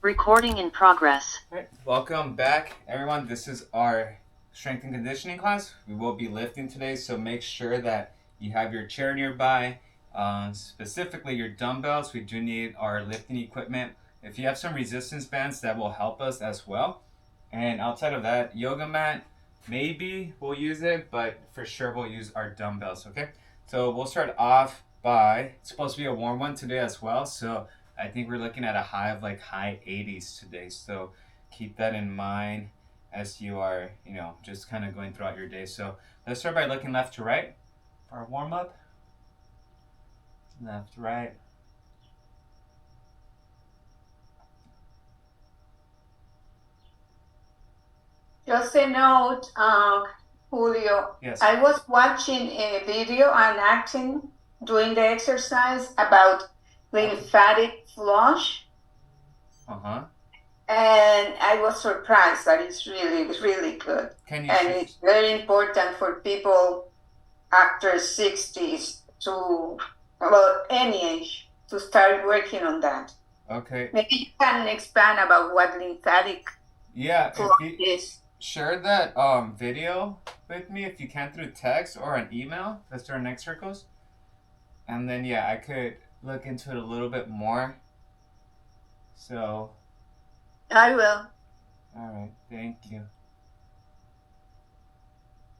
Recording in progress. All right, welcome back, everyone. This is our strength and conditioning class. We will be lifting today, so make sure that you have your chair nearby, specifically your dumbbells. We do need our lifting equipment. If you have some resistance bands, that will help us as well. And outside of that, yoga mat, maybe we'll use it, but for sure we'll use our dumbbells, okay? So we'll start off by, it's supposed to be a warm one today as well, so I think we're looking at a high of like high 80s today. So keep that in mind as you are, just kind of going throughout your day. So let's start by looking left to right for our warm up. Left, right. Just a note, Julio. Yes. I was watching a video on acting doing the exercise about lymphatic flush. Uh-huh. And I was surprised that it's really good. And it's very important for people after 60s to, well, any age, to start working on that. Okay. Maybe you can expand about what lymphatic flush is. Share that video with me if you can through text or an email. That's our next circles. And then I could look into it a little bit more. So I will. All right, thank you.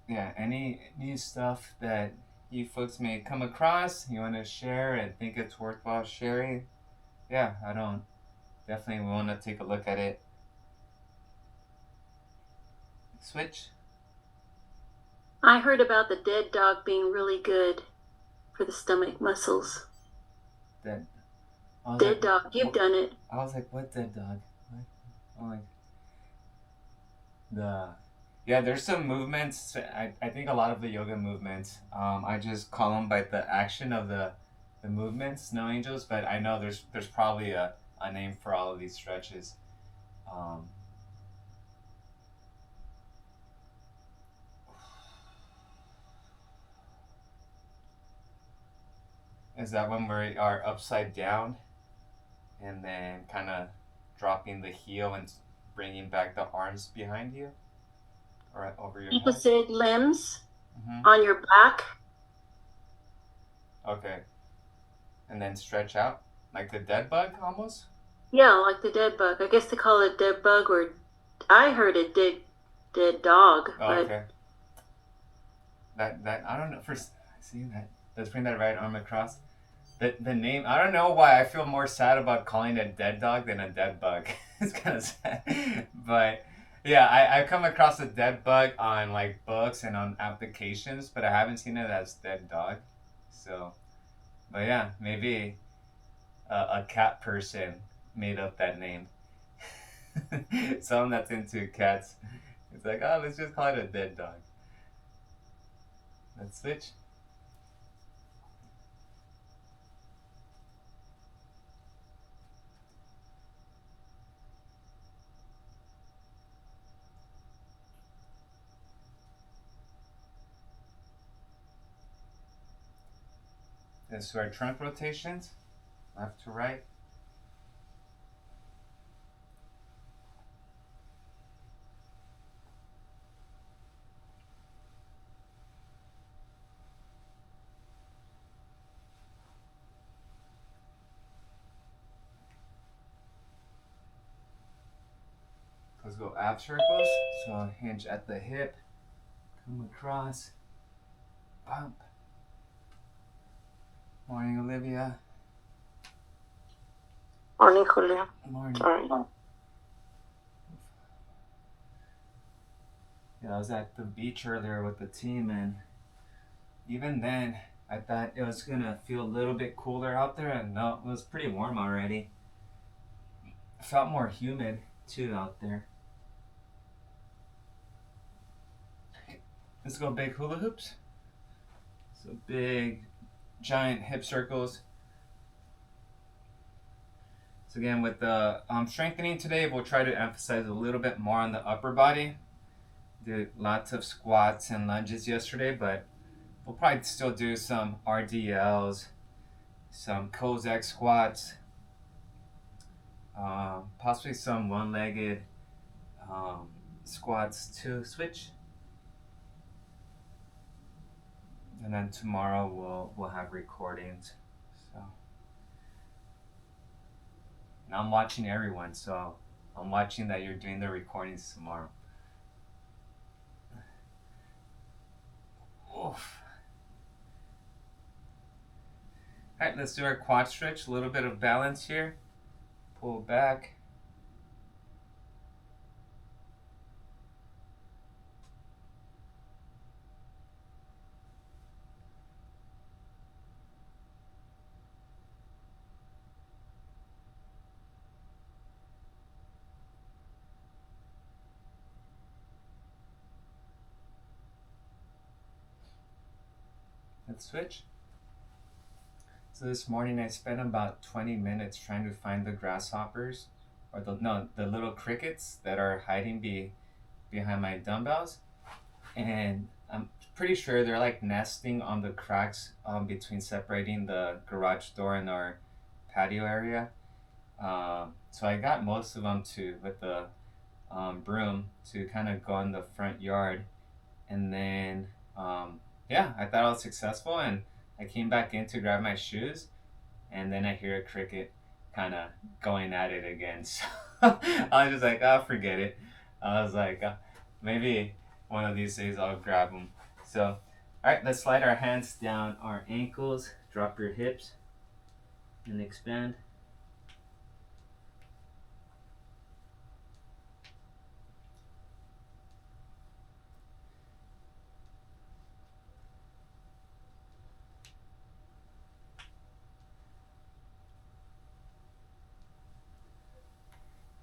Yeah, any stuff that you folks may come across, you want to share and think it's worthwhile sharing, definitely want to take a look at it. Switch. I heard about the dead dog being really good for the stomach muscles. Dead dog. You've done it. I was like, what dead dog? What? There's some movements. I think a lot of the yoga movements, I just call them by the action of the movements, snow angels, but I know there's probably a name for all of these stretches. Is that when we are upside down and then kind of dropping the heel and bringing back the arms behind you or over your opposite head? Limbs on your back. Okay. And then stretch out like the dead bug almost? Yeah, like the dead bug. I guess they call it dead bug, or I heard it dead dog. Oh, okay. That I don't know. First, see that. Let's bring that right arm across. The name, I don't know why I feel more sad about calling it a dead dog than a dead bug. It's kind of sad. But I've come across a dead bug on like books and on applications, but I haven't seen it as dead dog. So, but maybe a cat person made up that name. Someone that's into cats. It's like, oh, let's just call it a dead dog. Let's switch. Let's do our trunk rotations, left to right. Let's go ab circles. So hinge at the hip, come across, bump. Morning, Olivia. Morning, Julia. Morning. Sorry. I was at the beach earlier with the team, and even then, I thought it was gonna feel a little bit cooler out there, and no, it was pretty warm already. It felt more humid too out there. Let's go big hula hoops. So big, giant hip circles. So again, with the strengthening today, we'll try to emphasize a little bit more on the upper body. Did lots of squats and lunges yesterday, but we'll probably still do some RDLs, some Cossack squats, Possibly some one-legged squats to switch. And then tomorrow we'll have recordings. So, and I'm watching everyone, so I'm watching that you're doing the recordings tomorrow. Oof. Alright, let's do our quad stretch. A little bit of balance here. Pull back. Let's switch. So this morning I spent about 20 minutes trying to find the grasshoppers, or the little crickets that are hiding behind my dumbbells, and I'm pretty sure they're like nesting on the cracks between separating the garage door and our patio area. So I got most of them with the broom to kind of go in the front yard, and then yeah, I thought I was successful, and I came back in to grab my shoes, and then I hear a cricket kind of going at it again. So I was just like, oh, forget it. I was like, maybe one of these days I'll grab them. So, all right, let's slide our hands down our ankles, drop your hips, and expand.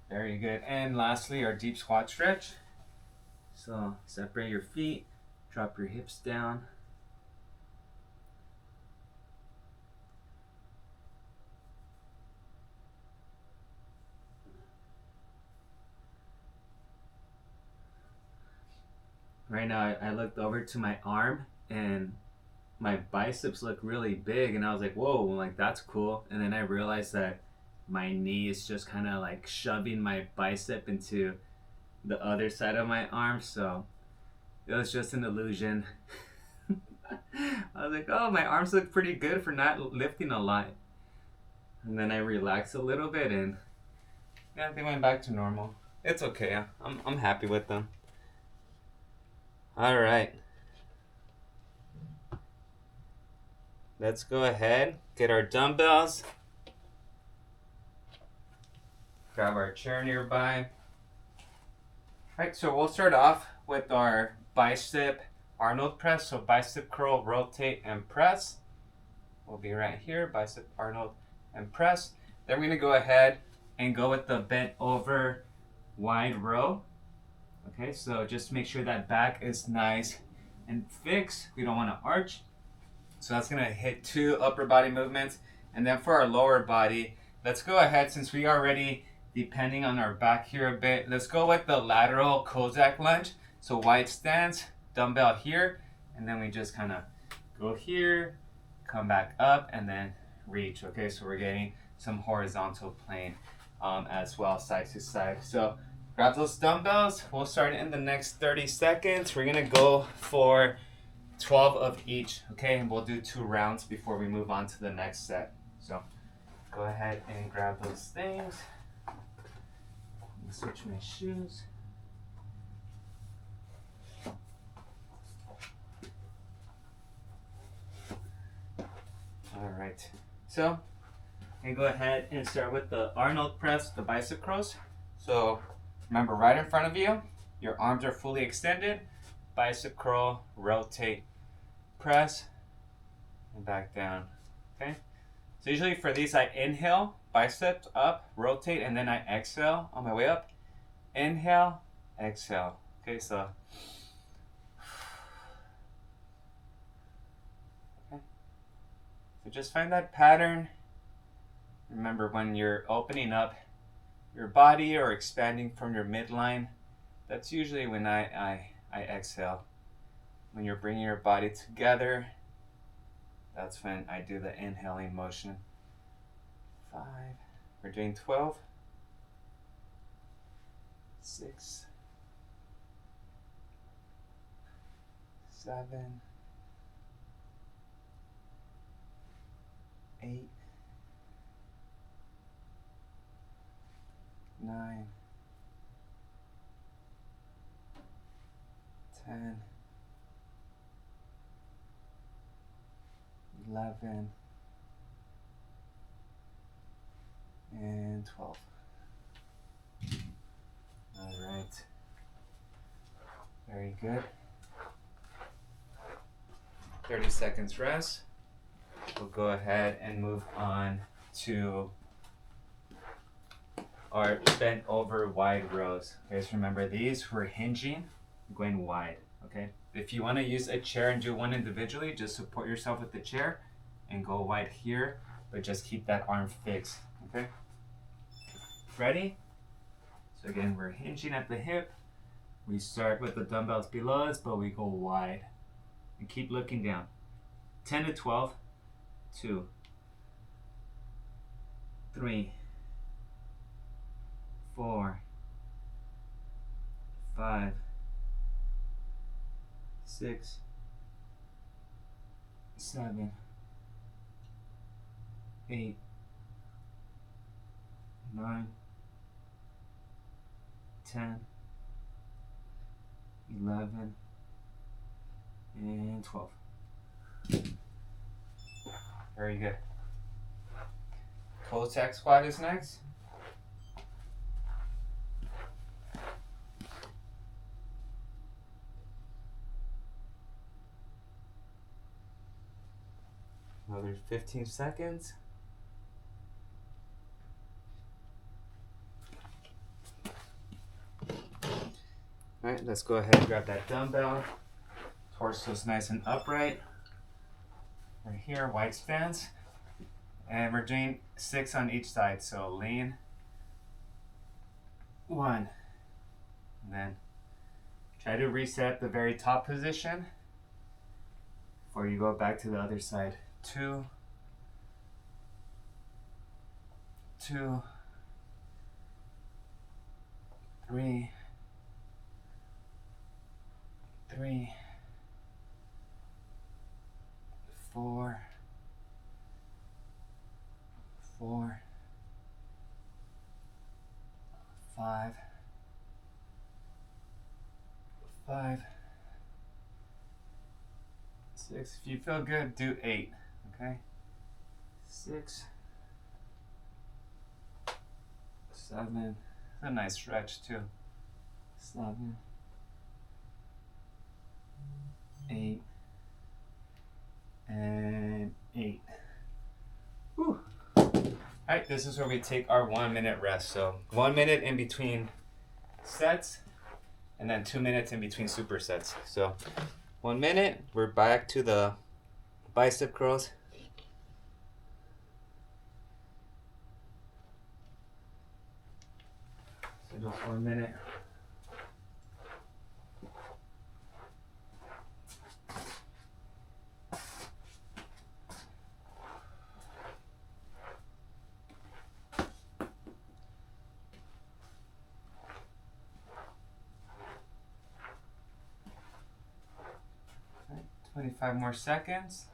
Very good. And lastly, our deep squat stretch. So separate your feet, drop your hips down. Right now, I looked over to my arm and my biceps look really big, and I was like, whoa, like that's cool. And then I realized that my knee is just kind of like shoving my bicep into the other side of my arm, so it was just an illusion. I was like, oh, my arms look pretty good for not lifting a lot. And then I relaxed a little bit, and yeah, they went back to normal. It's okay. I'm happy with them. All right. Let's go ahead, get our dumbbells. Grab our chair nearby. All right, so we'll start off with our bicep Arnold press. So bicep curl, rotate, and press. We'll be right here, bicep Arnold and press. Then we're gonna go ahead and go with the bent over wide row. Okay, so just make sure that back is nice and fixed. We don't wanna arch. So that's gonna hit 2 upper body movements. And then for our lower body, let's go ahead, since we already depending on our back here a bit, let's go with the lateral Cossack lunge. So wide stance, dumbbell here, and then we just kind of go here, come back up, and then reach. Okay, so we're getting some horizontal plane as well, side to side. So grab those dumbbells. We'll start in the next 30 seconds. We're gonna go for 12 of each, okay? And we'll do 2 rounds before we move on to the next set. So go ahead and grab those things. Switch my shoes. All right, so I go ahead and start with the Arnold press, the bicep curls. So remember, right in front of you, your arms are fully extended. Bicep curl, rotate, press, and back down. Okay. So usually for these, I inhale, biceps up, rotate, and then I exhale on my way up. Inhale, exhale. Okay, so okay. So just find that pattern. Remember, when you're opening up your body or expanding from your midline, that's usually when I exhale. When you're bringing your body together, that's when I do the inhaling motion. 5. We're doing 12. 6, 7, 8, 9, 10, 11, and 12. All right. Very good. 30 seconds rest. We'll go ahead and move on to our bent over wide rows. Guys, remember these, we're hinging, going wide, okay? If you want to use a chair and do one individually, just support yourself with the chair and go wide here, but just keep that arm fixed, okay? Ready? So again, we're hinging at the hip. We start with the dumbbells below us, but we go wide. And keep looking down. 10 to 12, 2, 3, 4, 5, 6, 7, 8, 9, 10, 11, and 12. Very good. Cossack squat is next. Another 15 seconds. All right, let's go ahead and grab that dumbbell. Torso's nice and upright. We're here, wide stance. And we're doing 6 on each side. So lean. 1. And then try to reset the very top position before you go back to the other side. 2. 2. 3. 3. 4. 4. 5. 5. 6. If you feel good, do 8. Okay? 6. 7. It's a nice stretch too. 7. 8. And 8. Whew. Alright, this is where we take our 1 minute rest. So 1 minute in between sets, and then 2 minutes in between supersets. So 1 minute, we're back to the bicep curls. So just 1 minute. Right, 25 more seconds.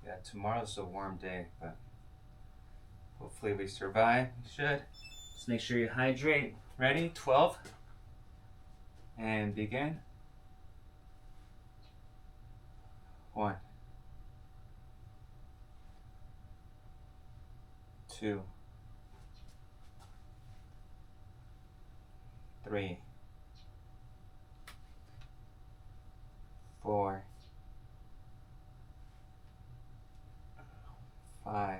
Yeah, tomorrow's a warm day, but hopefully we survive. We should. Just make sure you hydrate. Ready? 12. And begin. 1. 2. 3. 4. 5.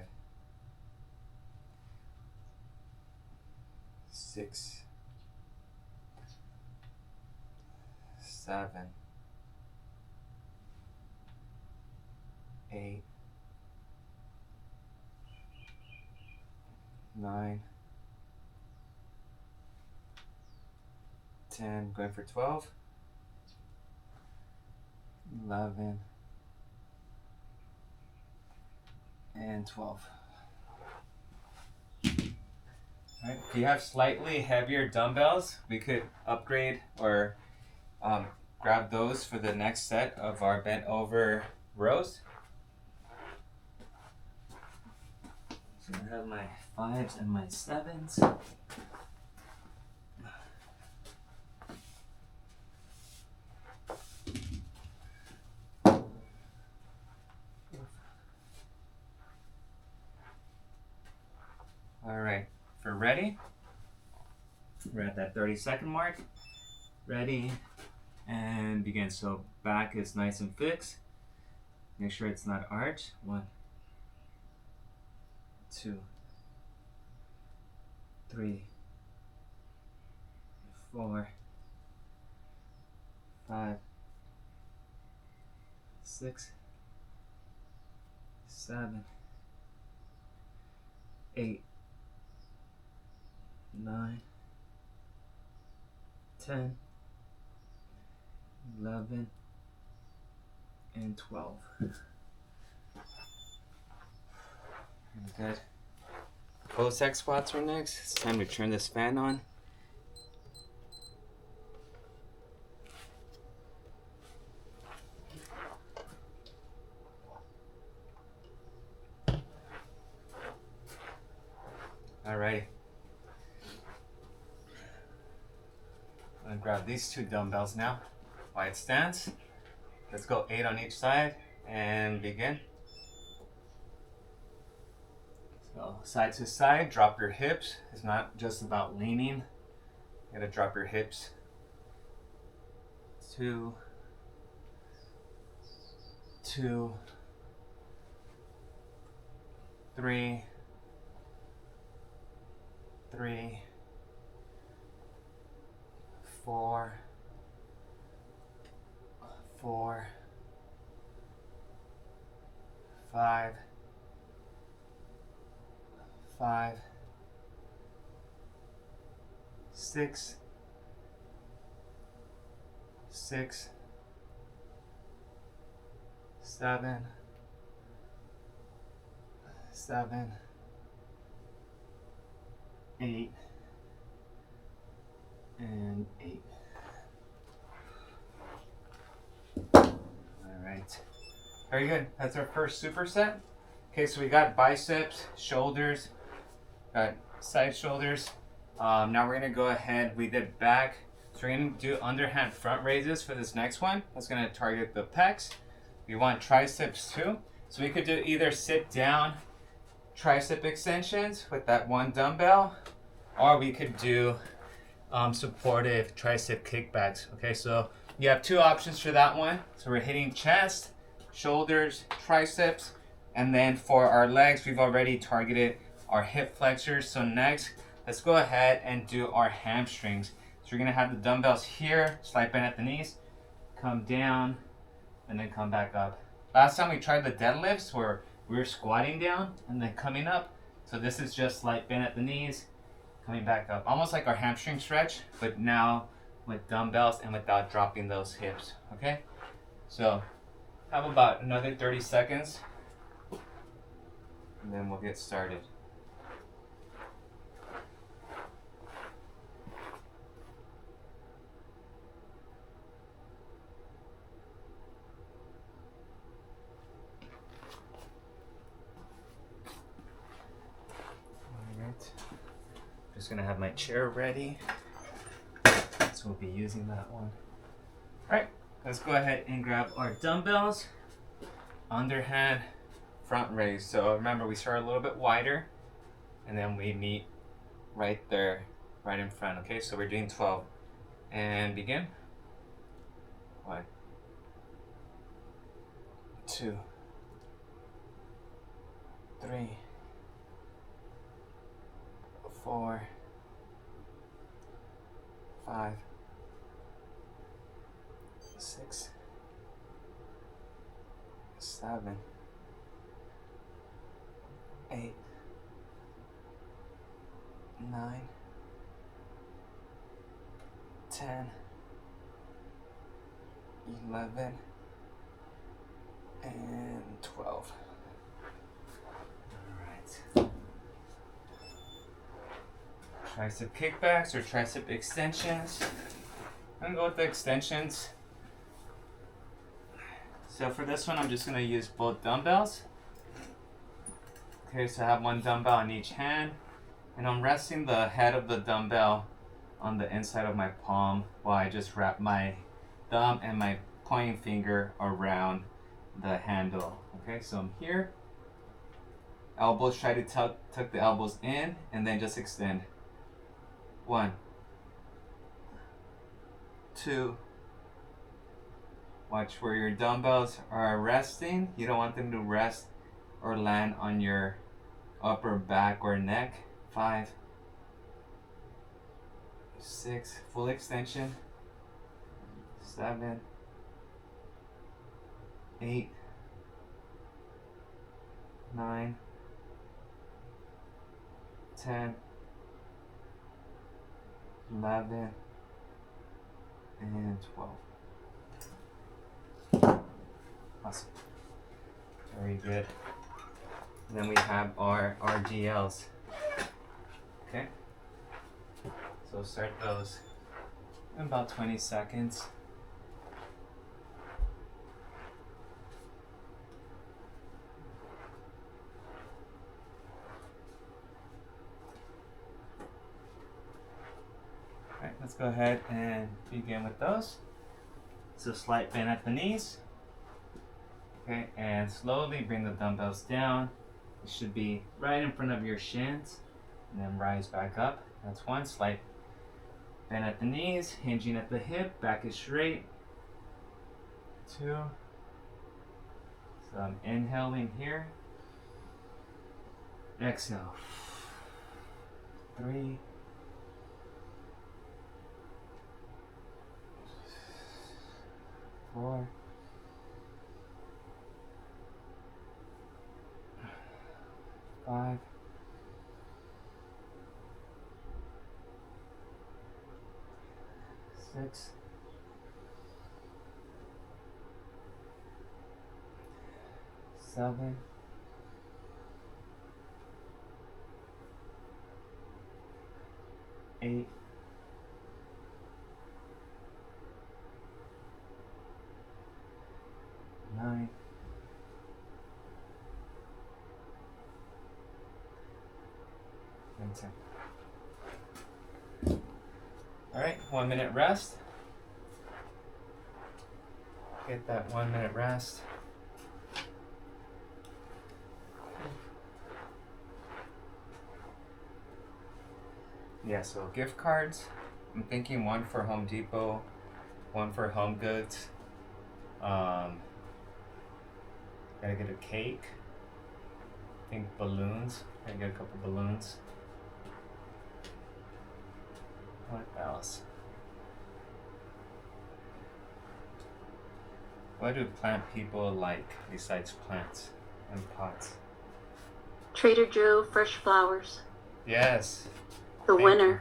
6. 7. 8. 9. 10. Going for 12. 11. And and 12. Alright, if you have slightly heavier dumbbells, we could upgrade or grab those for the next set of our bent over rows. So I have my 5s and my 7s. All right, for ready, we're at that 30-second mark. Ready, and begin. So back is nice and fixed. Make sure it's not arched. 1, 2, 3, 4, 5, 6, 7, 8, 9, 10, 11, and 12. Good. Cossack squats are next. It's time to turn this fan on. Alrighty. I'm gonna grab these 2 dumbbells now. Wide stance. Let's go 8 on each side and begin. So side to side, drop your hips. It's not just about leaning. You gotta drop your hips. 2, 2, 3, 3, 4, 4, 5, 5, 6, 6, 7, 7, 8, and 8. All right, very good. That's our first superset. Okay, so we got biceps, shoulders, got side shoulders. Now we're gonna go ahead. We did back, so we're gonna do underhand front raises for this next one. That's gonna target the pecs. We want triceps too, so we could do either sit down tricep extensions with that 1 dumbbell, or we could do supportive tricep kickbacks. Okay, so you have 2 options for that one. So we're hitting chest, shoulders, triceps, and then for our legs, we've already targeted our hip flexors. So next, let's go ahead and do our hamstrings. So we're gonna have the dumbbells here, slight bend at the knees, come down, and then come back up. Last time we tried the deadlifts where we were squatting down and then coming up. So this is just slight bend at the knees, coming back up. Almost like our hamstring stretch, but now with dumbbells and without dropping those hips, okay? So have about another 30 seconds, and then we'll get started. Just gonna have my chair ready, so we'll be using that one. All right, let's go ahead and grab our dumbbells, underhand front raise. So remember, we start a little bit wider, and then we meet right there, right in front. Okay, so we're doing 12, and begin. 1, 2, 3, 4, 5, 6, 7, 8, 9, 10, 11, and 12. tricep kickbacks or tricep extensions. I'm gonna go with the extensions. So for this one, I'm just gonna use both dumbbells. Okay, so I have one dumbbell in each hand, and I'm resting the head of the dumbbell on the inside of my palm while I just wrap my thumb and my pointing finger around the handle. Okay, so I'm here. Elbows, try to tuck the elbows in and then just extend. 1, 2. Watch where your dumbbells are resting. You don't want them to rest or land on your upper back or neck. 5, 6, full extension. 7, 8, 9, 10, 11, and 12. Awesome. Very good. And then we have our RDLs. Okay. So start those in about 20 seconds. Alright, let's go ahead and begin with those. So slight bend at the knees. Okay, and slowly bring the dumbbells down. It should be right in front of your shins. And then rise back up. That's one. Slight bend at the knees, hinging at the hip, back is straight. 2. So I'm inhaling here. Exhale. 3. 4. 5. 6. 7. 8. 9. And 10. All right, 1 minute rest. Get that 1 minute rest. Yeah, so gift cards. I'm thinking one for Home Depot, one for Home Goods. Gotta get a cake. I think balloons. Gotta get a couple balloons. What else? What do plant people like besides plants and pots? Trader Joe fresh flowers. Yes. The winner.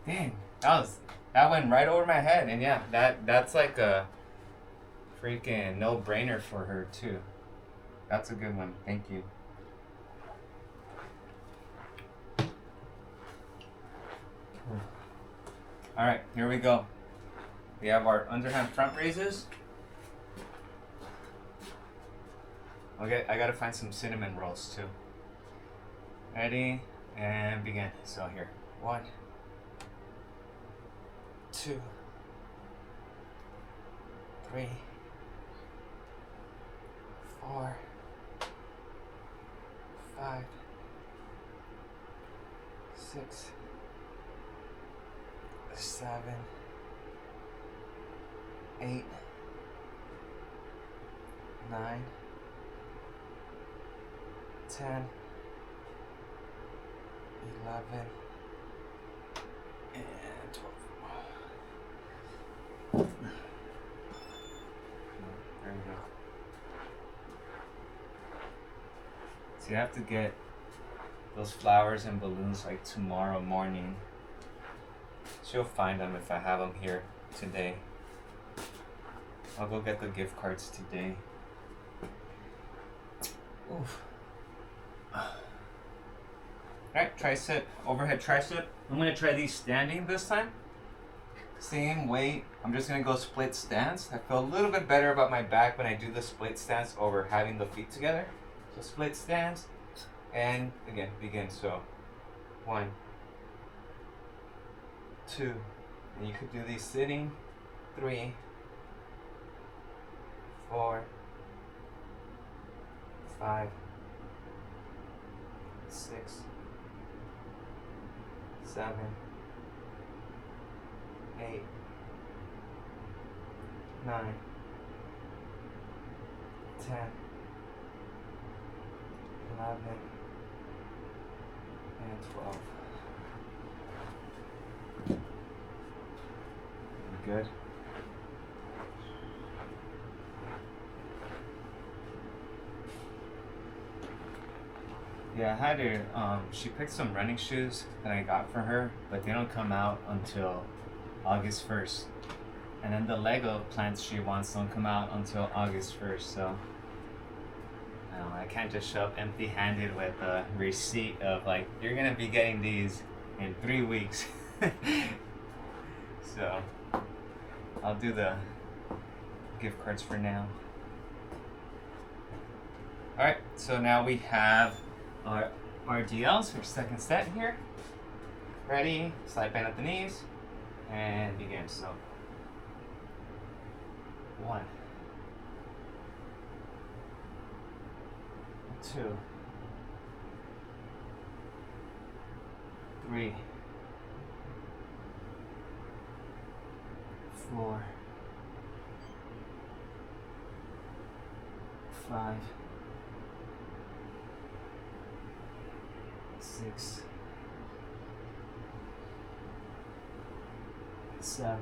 Dang, that went right over my head, and yeah, that's like a freaking no-brainer for her too. That's a good one. Thank you. All right, here we go. We have our underhand front raises. Okay, I gotta find some cinnamon rolls too. Ready and begin. So here, 1, 2, 3, 4, 5, 6, 7, 8, 9, 10, 11, and 12. There we go. So you have to get those flowers and balloons like tomorrow morning. She'll find them if I have them here today. I'll go get the gift cards today. Oof. Alright, tricep, overhead tricep. I'm gonna try these standing this time. Same weight. I'm just gonna go split stance. I feel a little bit better about my back when I do the split stance over having the feet together. So split stance, and again, begin. So 1, 2, and you could do these sitting. 3, 4, 5, 6, 7, 8, 9, 10, 11, and 12. Good. Yeah, I had her, she picked some running shoes that I got for her, but they don't come out until August 1st. And then the Lego plants she wants don't come out until August 1st, so I can't just show up empty-handed with a receipt of like, you're gonna be getting these in 3 weeks. So I'll do the gift cards for now. Alright, so now we have our RDLs for second set here. Ready, slide bend at the knees, and begin. So 1, 2, 3, 4, 5, 6, 7,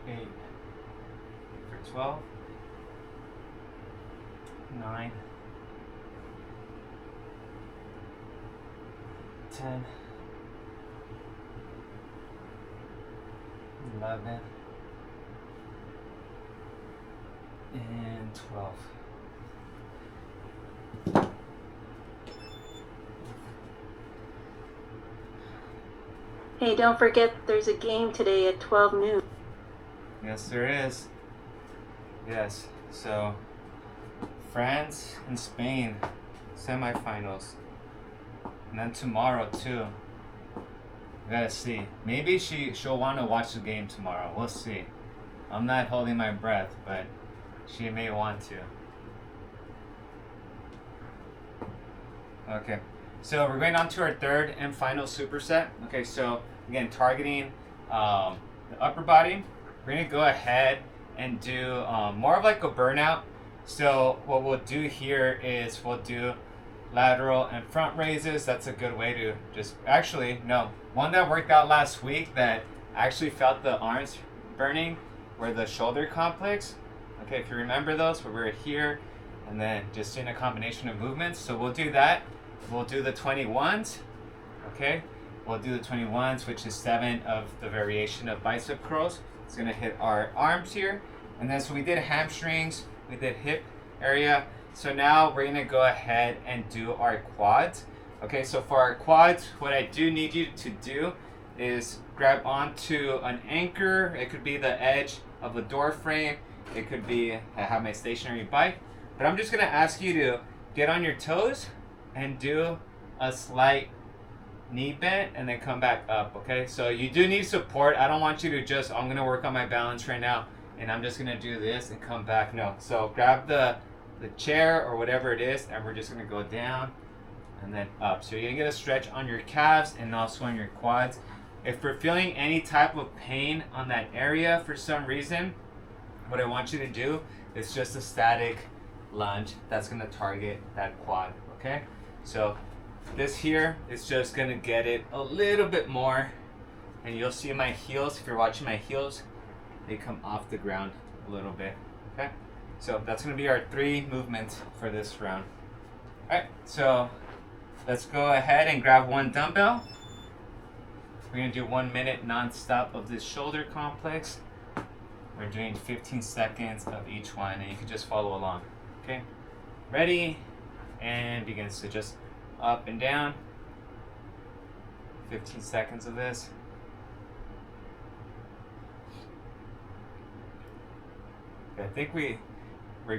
8, for 12, 9, 10, 11, and 12. Hey, don't forget there's a game today at 12 noon. Yes, there is. Yes, so France and Spain semifinals. And then tomorrow too. We gotta see. Maybe she'll want to watch the game tomorrow. We'll see. I'm not holding my breath, but she may want to. Okay, so we're going on to our third and final superset. Okay, so again, targeting the upper body. We're gonna go ahead and do more of like a burnout. So what we'll do here is we'll do lateral and front raises. That's a good way to just, actually, no. One that worked out last week that actually felt the arms burning were the shoulder complex. Okay, if you remember those, where we're here and then just doing a combination of movements. So we'll do that. We'll do the 21s. Okay, we'll do the 21s, which is 7 of the variation of bicep curls. It's gonna hit our arms here. And then so we did hamstrings, we did hip area. So now we're gonna go ahead and do our quads. Okay, so for our quads, what I do need you to do is grab onto an anchor. It could be the edge of the door frame. It could be, I have my stationary bike. But I'm just gonna ask you to get on your toes and do a slight knee bend and then come back up, okay? So you do need support. I don't want you to just, I'm gonna work on my balance right now and I'm just gonna do this and come back. No, so grab the chair or whatever it is and we're just gonna go down and then up. So you're gonna get a stretch on your calves and also on your quads. If we're feeling any type of pain on that area for some reason, what I want you to do is just a static lunge that's gonna target that quad, okay? So this here is just gonna get it a little bit more, and you'll see my heels, if you're watching my heels, they come off the ground a little bit, okay? So that's gonna be our 3 movements for this round. All right, so let's go ahead and grab 1 dumbbell. We're gonna do 1 minute non-stop of this shoulder complex. We're doing 15 seconds of each one, and you can just follow along, okay? Ready? And begin. So just up and down. 15 seconds of this. I think we're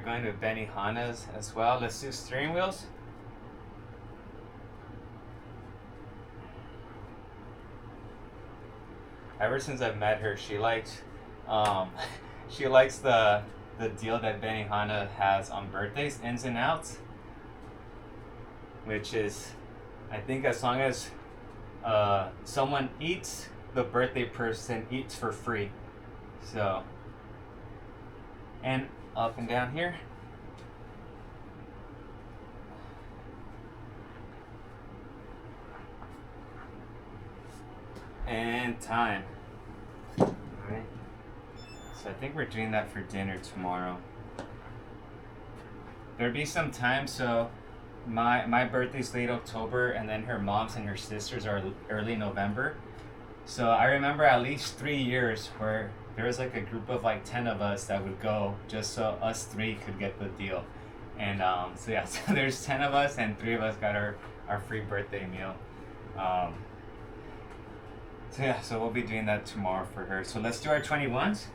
going to Benihana's as well. Let's do steering wheels. Ever since I've met her, she likes the deal that Benihana has on birthdays, ins and outs, which is, I think as long as someone eats, the birthday person eats for free. So, and up and down here. And time. Alright. So I think we're doing that for dinner tomorrow. There'll be some time, so my birthday's late October, and then her mom's and her sister's are early November. So I remember at least 3 years where there was like a group of like 10 of us that would go just so us 3 could get the deal. And so yeah, so there's 10 of us and 3 of us got our free birthday meal. So yeah, so we'll be doing that tomorrow for her. So let's do our 21s.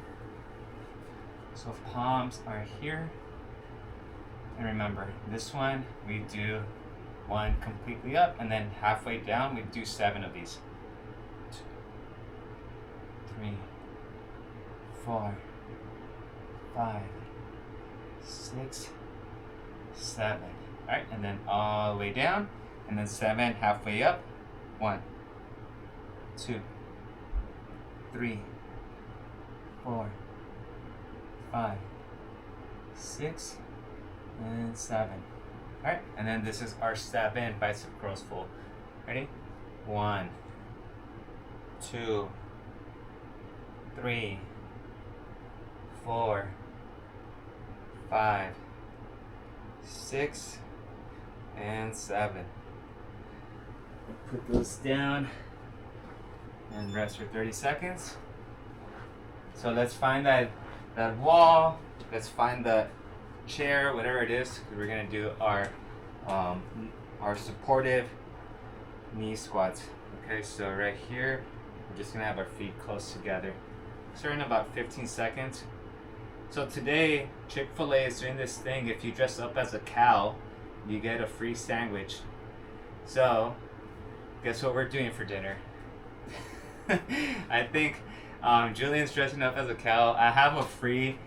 So palms are here. And remember, this one we do 1 completely up, and then halfway down we do 7 of these. 2, 3, 4, 5, 6, 7. Alright, and then all the way down, and then 7 halfway up. 1, 2, 3, 4, 5, 6, and 7. Alright, and then this is our 7 bicep curls full. Ready? 1, 2, 3, 4, 5, 6, and 7. Put those down and rest for 30 seconds. So let's find that wall. Let's find the chair, whatever it is. We're gonna do our supportive knee squats. Okay, so right here, we're just gonna have our feet close together. Start in about 15 seconds. So today, Chick-fil-A is doing this thing. If you dress up as a cow, you get a free sandwich. So, guess what we're doing for dinner? I think Julian's dressing up as a cow. I have a free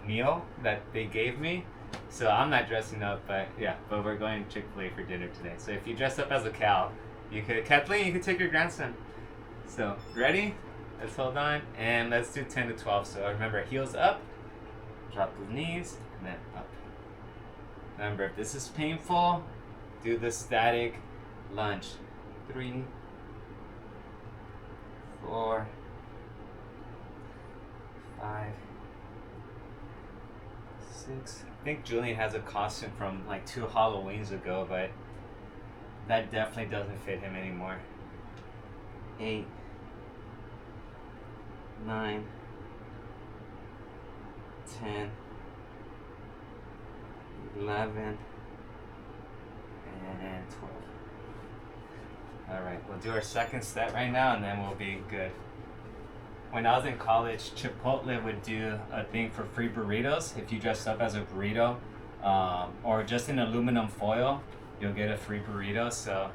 meal that they gave me, so I'm not dressing up, but we're going to Chick-fil-A for dinner today. So if you dress up as a cow, Kathleen, you could take your grandson. So, ready? Let's hold on, and let's do 10 to 12. So remember, heels up, drop the knees, and then up. Remember, if this is painful, do the static lunge. 3, 4, 5, 6. I think Julian has a costume from like 2 Halloweens ago, but that definitely doesn't fit him anymore. 8, 9, 10, 11, and 12. Alright, we'll do our second set right now, and then we'll be good. When I was in college, Chipotle would do a thing for free burritos. If you dress up as a burrito, or just in aluminum foil, you'll get a free burrito. So,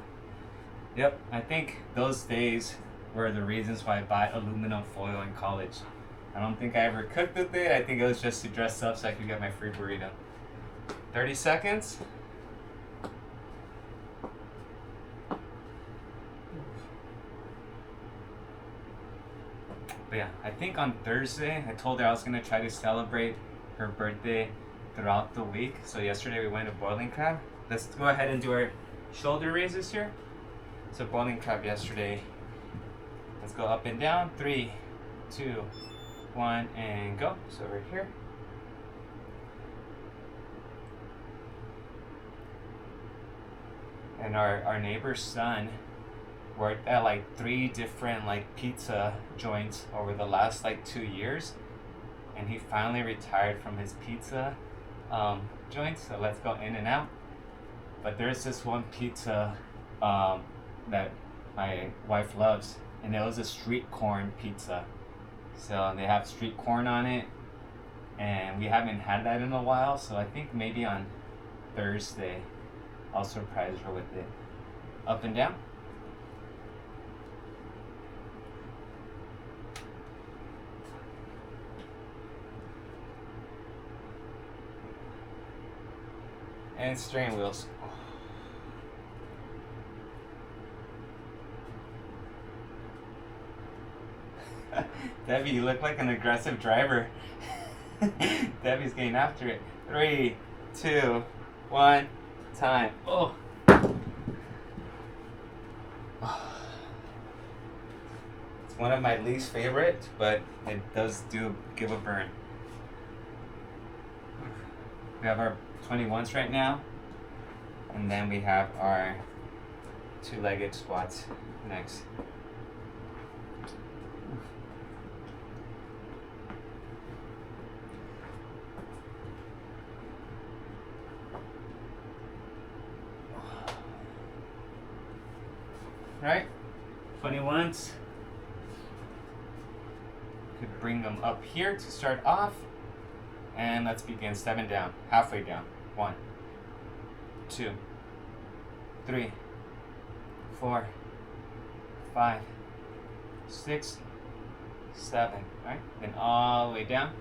yep, I think those days were the reasons why I bought aluminum foil in college. I don't think I ever cooked with it. I think it was just to dress up so I could get my free burrito. 30 seconds. But yeah, I think on Thursday, I told her I was going to try to celebrate her birthday throughout the week. So yesterday we went to Boiling Crab. Let's go ahead and do our shoulder raises here. So Boiling Crab yesterday. Let's go up and down. 3, 2, 1, and go. So right here. And our neighbor's son worked at like 3 different like pizza joints over the last like 2 years, and he finally retired from his pizza joints, so let's go in and out. But there's this one pizza that my wife loves, and it was a street corn pizza. So they have street corn on it, and we haven't had that in a while, so I think maybe on Thursday I'll surprise her with it. Up and down. And steering wheels. Debbie, you look like an aggressive driver. Debbie's getting after it. 3, 2, 1, time. Oh. It's one of my least favorite, but it does give a burn. We have our 21s right now, and then we have our 2-legged squats next. Right, 21s. Could bring them up here to start off, and let's begin. 7 down, halfway down. 1, 2, 3, 4, 5, 6, 7. All right, then all the way down,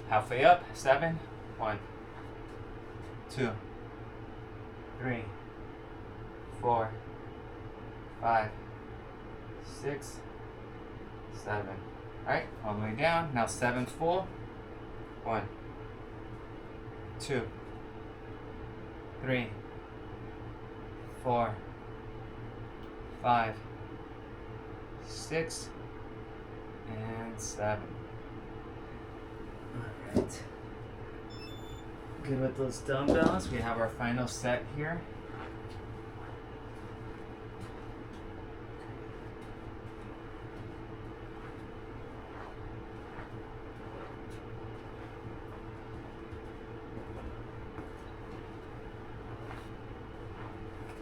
halfway up. 7, 1, 2, 3, 4, 5, 6, 7. All right, all the way down. Now 7 full. 1, 2, 3, 4, 5, 6, and 7. All right. Good with those dumbbells. We have our final set here.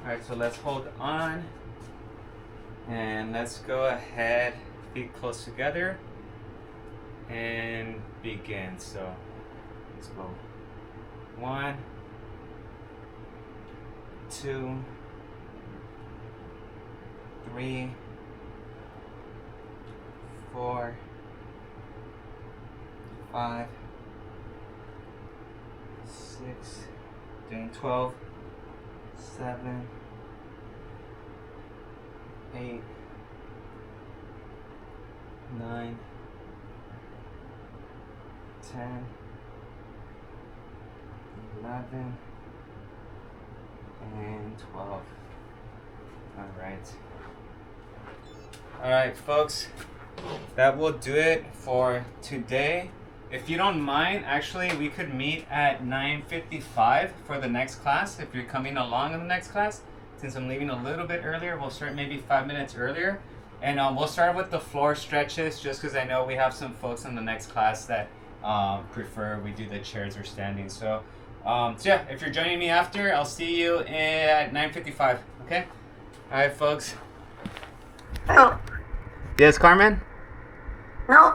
Alright, so let's hold on, and let's go ahead, feet close together, and begin. So let's go. 1, 2, 3, 4, 5, 6, doing 12, 7, 8, 9, 10, 11, and 12. All right, folks, that will do it for today. If you don't mind, actually, we could meet at 9:55 for the next class. If you're coming along in the next class, since I'm leaving a little bit earlier, we'll start maybe 5 minutes earlier. And we'll start with the floor stretches, just because I know we have some folks in the next class that prefer we do the chairs or standing. So yeah, if you're joining me after, I'll see you at 9:55. Okay? All right, folks. No. Yes, Carmen? No.